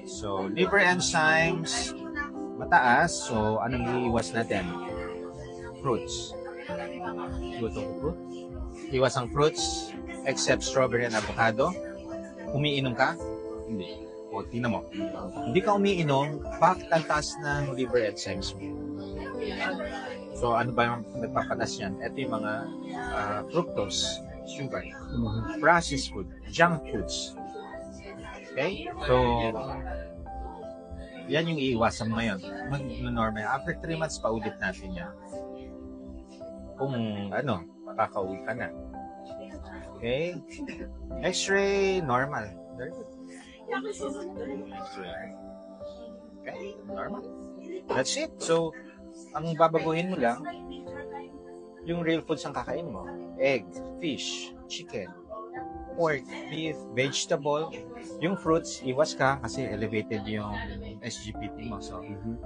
So, liver enzymes, mataas. So, anong iiwas natin? Fruits. Iwas ang fruit? Iwas ang fruits, except strawberry and avocado. Umiinom ka? Hindi. O, tingnan mo. Hindi ka umiinom, bakit ang taas ng liver enzymes mo? So, ano ba yung nagpapatas yan? Ito yung mga fructose, sugar, processed food, junk foods. Okay? So, yan yung iiwasan mo ngayon. Mag-normal. After 3 months, paulit natin yan. Kung kakauwi ka na. Okay? X-ray, normal. Very good. Okay, normal. That's it. So, ang babaguhin mo lang, yung real foods ang kakain mo. Egg, fish, chicken, pork, beef, vegetable. Yung fruits, iwas ka kasi elevated yung SGPT mo. So,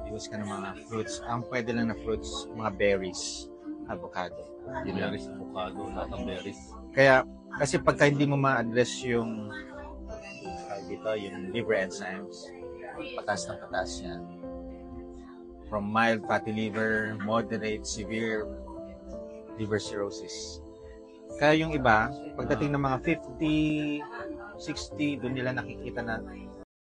iwas ka ng mga fruits. Ang pwede lang na fruits, mga berries, avocado. Yun lang. Berries, avocado, lahat ng berries. Kaya, kasi pagka hindi mo ma-address yung yung liver enzymes, patas ng patas yan. From mild fatty liver, moderate, severe liver cirrhosis. Kaya yung iba, pagdating ng mga 50, 60, doon nila nakikita na